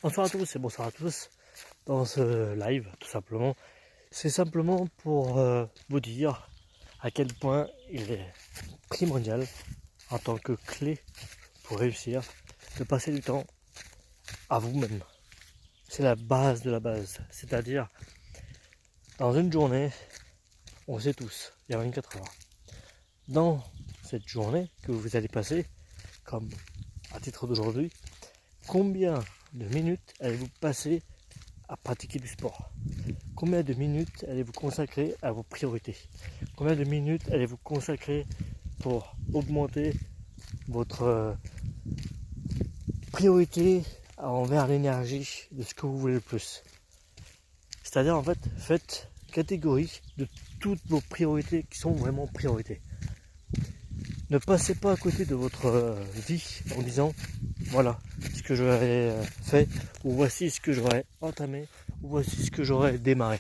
Bonsoir à tous et bonsoir à tous dans ce live, tout simplement. C'est simplement pour vous dire à quel point il est primordial en tant que clé pour réussir de passer du temps à vous-même. C'est la base de la base, c'est-à-dire dans une journée, on sait tous, il y a 24 heures. Dans cette journée que vous allez passer, comme à titre d'aujourd'hui, combien de minutes allez-vous passer à pratiquer du sport? Combien de minutes allez-vous consacrer à vos priorités? Combien de minutes allez-vous consacrer pour augmenter votre priorité envers l'énergie de ce que vous voulez le plus? C'est-à-dire en fait, faites catégorie de toutes vos priorités qui sont vraiment priorités. Ne passez pas à côté de votre vie en disant voilà ce que j'aurais fait, ou voici ce que j'aurais entamé, ou voici ce que j'aurais démarré.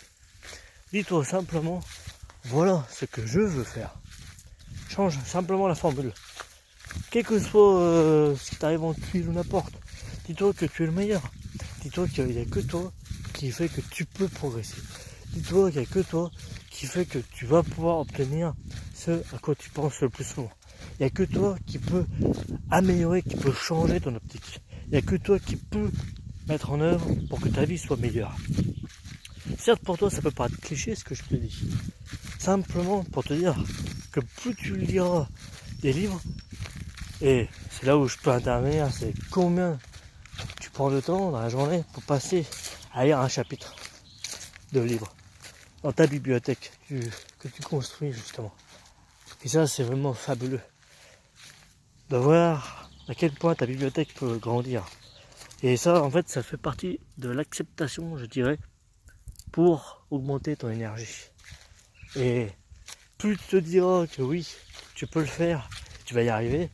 Dis-toi simplement voilà ce que je veux faire. Change simplement la formule. Quel que soit ce qui t'arrive en tuile ou n'importe, dis-toi que tu es le meilleur. Dis-toi qu'il n'y a que toi qui fait que tu peux progresser. Dis-toi qu'il n'y a que toi qui fait que tu vas pouvoir obtenir ce à quoi tu penses le plus souvent. Il n'y a que toi qui peut améliorer, qui peut changer ton optique. Il n'y a que toi qui peut mettre en œuvre pour que ta vie soit meilleure. Certes, pour toi, ça peut paraître cliché ce que je te dis. Simplement pour te dire que plus tu liras des livres, et c'est là où je peux intervenir, c'est combien tu prends de temps dans la journée pour passer à lire un chapitre de livre dans ta bibliothèque que tu construis justement. Et ça, c'est vraiment fabuleux de voir à quel point ta bibliothèque peut grandir. Et ça, en fait, ça fait partie de l'acceptation, je dirais, pour augmenter ton énergie. Et plus tu te diras que oui, tu peux le faire, tu vas y arriver,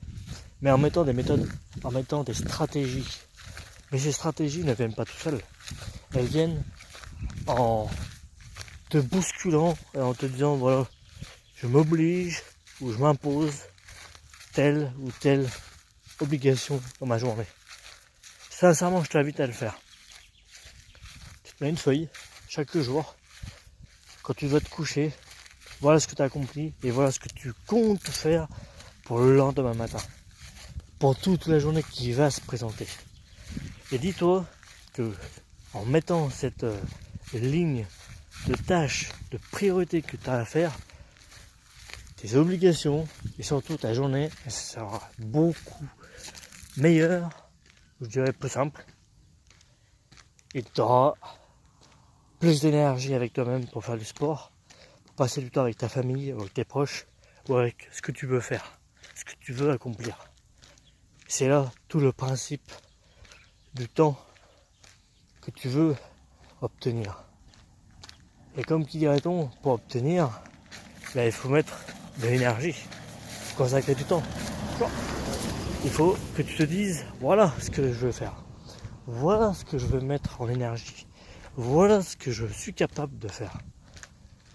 mais en mettant des méthodes, en mettant des stratégies. Mais ces stratégies ne viennent pas tout seules. Elles viennent en te bousculant et en te disant voilà, je m'oblige ou je m'impose telle ou telle obligation dans ma journée. Sincèrement, je t'invite à le faire. Tu te mets une feuille chaque jour, quand tu vas te coucher, voilà ce que tu as accompli et voilà ce que tu comptes faire pour le lendemain matin, pour toute la journée qui va se présenter. Et dis-toi que en mettant cette ligne de tâches, de priorités que tu as à faire, tes obligations et surtout ta journée, elle sera beaucoup meilleure, je dirais plus simple, et tu auras plus d'énergie avec toi-même pour faire du sport, pour passer du temps avec ta famille, avec tes proches, ou avec ce que tu veux faire, ce que tu veux accomplir. C'est là tout le principe du temps que tu veux obtenir. Et comme qui dirait-on, pour obtenir, il faut mettre de l'énergie, consacrer du temps. Il faut que tu te dises, voilà ce que je veux faire. Voilà ce que je veux mettre en énergie. Voilà ce que je suis capable de faire.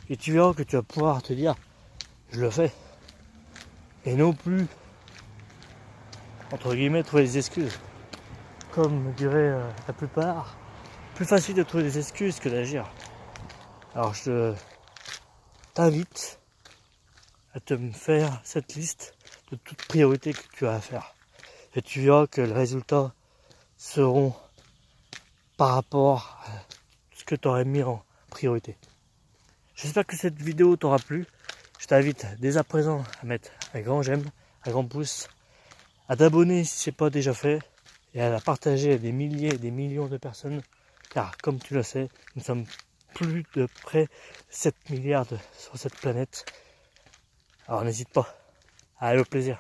Et tu verras que tu vas pouvoir te dire, je le fais. Et non plus, entre guillemets, trouver des excuses. Comme dirait la plupart, plus facile de trouver des excuses que d'agir. Alors je t'invite à te faire cette liste de toutes priorités que tu as à faire. Et tu verras que les résultats seront par rapport à ce que tu aurais mis en priorité. J'espère que cette vidéo t'aura plu. Je t'invite dès à présent à mettre un grand j'aime, un grand pouce, à t'abonner si ce n'est pas déjà fait et à la partager à des milliers et des millions de personnes. Car comme tu le sais, nous sommes plus de près de 7 milliards sur cette planète. Alors n'hésite pas. Allez, au plaisir.